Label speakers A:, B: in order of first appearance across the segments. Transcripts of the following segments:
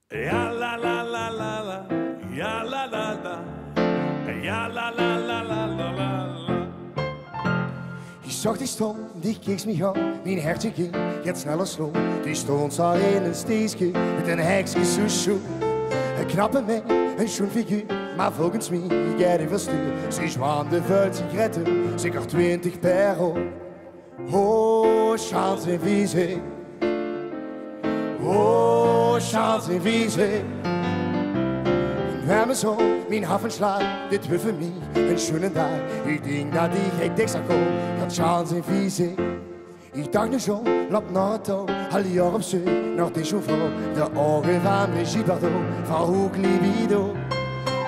A: Ja la la la la la, ja la la la, ja la la la la la la.
B: Je zag die stond, die keek me aan, mijn hertje ging, gaat sneller slow. Die stond daar in een steesje, met een hekje zo schoen. Een knappe man, een schoen figuur, maar volgens mij gaat hij verstuur. Ze zwaande vuil sigaretten, zeker 20 per år. Oh, Sjans en Visé. Oh, Sjans en Visé. Warme zon, mijn havenslaat, dit wil voor mij een schöne dag. Ik denk dat ik dik zou komen, dat Sjans en Visé. Ik dacht nu zo, loopt naar het touw, al jaar op zee, naar deze vrouw. De ogen van Brigitte Bardot, van Hoek Libido.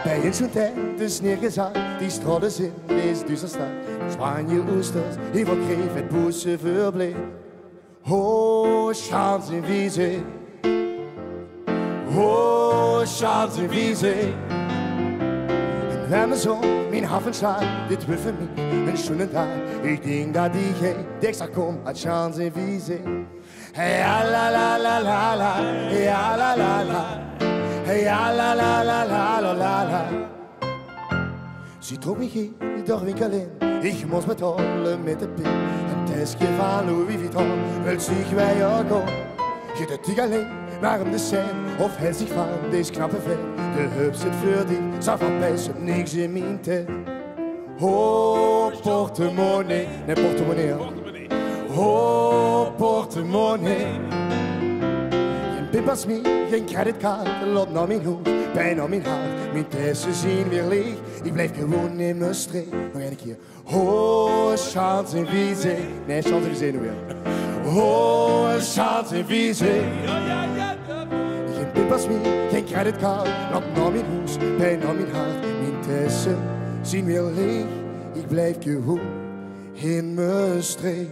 B: Bij een zo'n tijd, dus neergezakt, die strollen in deze duister stad. Spanje, oesters, die verkreeg het boeze verbleef. Oh, Sjans en Visé. Oh, Sjans en Visé. Een warme zon, mijn havenslaat, dit wil voor mij een schöne dag. Ik denk dat ik dik zou komen uit Sjans en Visé. Ja la la la la la, ja la la la, ja la la la la la la. Ze trok me hier door winkel in, ik moest betalen met de pin. Een testje van Louis Vuitton, wil zich wij ook op. Je doet niet alleen maar om de zijn, of hij zich van deze knappe vent. De heup zit voor die, zou verbijzen, niks in mijn tent. Oh, portemonnee, nee portemonnee. Oh, portemonnee. Geen pinpas meer, geen creditcard, loopt naar mijn hoofd, pijn aan mijn hart. Mijn testen zien weer leeg, ik blijf gewoon in mijn streek. Nog een keer. Oh, Sjans en Visé. Nee, Sjans en Visé nu weer. Oh, Sjans en Visé. Geen pinpas meer, geen creditcard, loopt naar mijn hoofd, pijn aan mijn hart. Mijn testen zien weer leeg, ik blijf gewoon in mijn streek.